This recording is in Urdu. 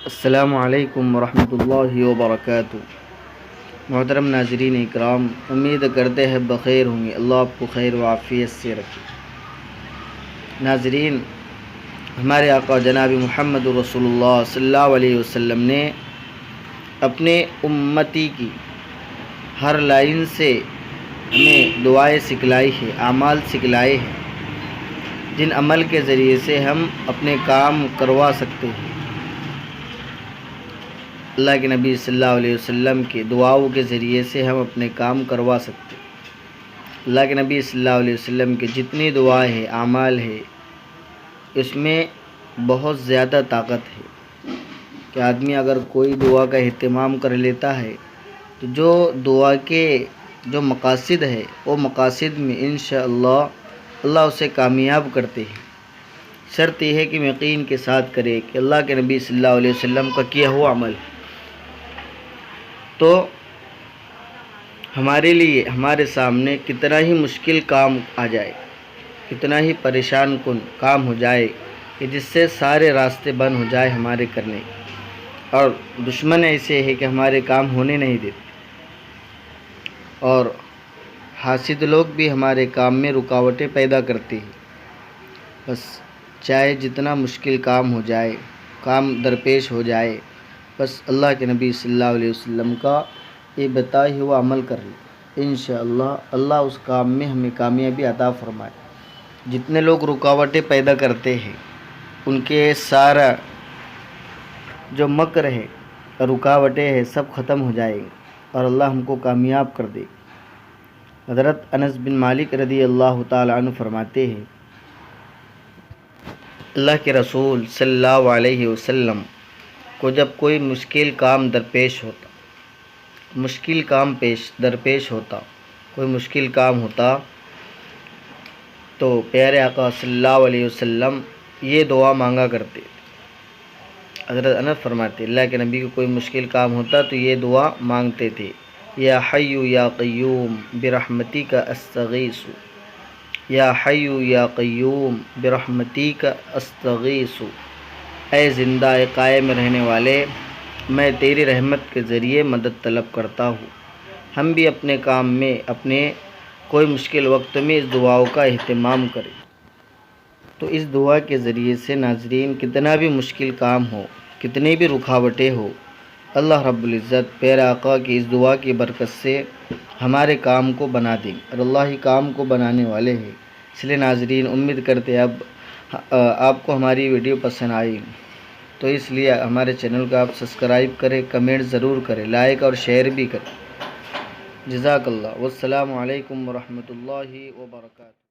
السلام علیکم ورحمۃ اللہ وبرکاتہ۔ محترم ناظرین اکرام، امید کرتے ہیں بخیر ہوں گے۔ اللہ آپ کو خیر و عافیت سے رکھے۔ ناظرین، ہمارے آقا جناب محمد رسول اللہ صلی اللہ علیہ وسلم نے اپنے امتی کی ہر لائن سے ہمیں دعائیں سکھلائی ہے، اعمال سکھلائے ہیں، جن عمل کے ذریعے سے ہم اپنے کام کروا سکتے ہیں۔ اللہ کے نبی صلی اللہ علیہ وسلم کے دعاؤں کے ذریعے سے ہم اپنے کام کروا سکتے ہیں۔ اللہ کے نبی صلی اللہ علیہ وسلم کے جتنی دعائیں ہیں، اعمال ہے، اس میں بہت زیادہ طاقت ہے کہ آدمی اگر کوئی دعا کا اہتمام کر لیتا ہے تو جو دعا کے جو مقاصد ہے وہ مقاصد میں انشاءاللہ اللہ اسے کامیاب کرتے ہیں۔ شرط یہ ہے کہ یقین کے ساتھ کرے کہ اللہ کے نبی صلی اللہ علیہ وسلم کا کیا ہوا عمل ہے۔ تو ہمارے لیے ہمارے سامنے کتنا ہی مشکل کام آ جائے، کتنا ہی پریشان کن کام ہو جائے کہ جس سے سارے راستے بند ہو جائے ہمارے کرنے، اور دشمن ایسے ہے کہ ہمارے کام ہونے نہیں دیتے، اور حاسد لوگ بھی ہمارے کام میں رکاوٹیں پیدا کرتے ہیں۔ بس چاہے جتنا مشکل کام ہو جائے، کام درپیش ہو جائے، بس اللہ کے نبی صلی اللہ علیہ وسلم کا یہ بتایا ہوا عمل کر لیں، انشاءاللہ اللہ اس کام میں ہمیں کامیابی عطا فرمائے۔ جتنے لوگ رکاوٹیں پیدا کرتے ہیں ان کے سارا جو مکر ہے، رکاوٹیں ہیں، سب ختم ہو جائے گی اور اللہ ہم کو کامیاب کر دے۔ حضرت انس بن مالک رضی اللہ تعالی عنہ فرماتے ہیں، اللہ کے رسول صلی اللہ علیہ وسلم کو جب کوئی مشکل کام درپیش ہوتا، کوئی مشکل کام ہوتا تو پیارے آقا صلی اللہ علیہ وسلم یہ دعا مانگا کرتے۔ حضرت انس فرماتے اللہ کے نبی کو کوئی مشکل کام ہوتا تو یہ دعا مانگتے تھے، یا حی یا قیوم برحمتک استغیث، یا حی یا قیوم برحمتک استغیث، اے زندہ قائم رہنے والے، میں تیری رحمت کے ذریعے مدد طلب کرتا ہوں۔ ہم بھی اپنے کام میں، اپنے کوئی مشکل وقت میں اس دعاؤں کا اہتمام کریں۔ تو اس دعا کے ذریعے سے ناظرین کتنا بھی مشکل کام ہو، کتنی بھی رکاوٹیں ہو، اللہ رب العزت پیارے آقا کی اس دعا کی برکت سے ہمارے کام کو بنا دیں، اور اللہ ہی کام کو بنانے والے ہیں۔ اس لیے ناظرین امید کرتے اب آپ کو ہماری ویڈیو پسند آئی، تو اس لیے ہمارے چینل کو آپ سبسکرائب کریں، کمنٹ ضرور کریں، لائک اور شیئر بھی کریں۔ جزاک اللہ، والسلام علیکم ورحمۃ اللہ وبرکاتہ۔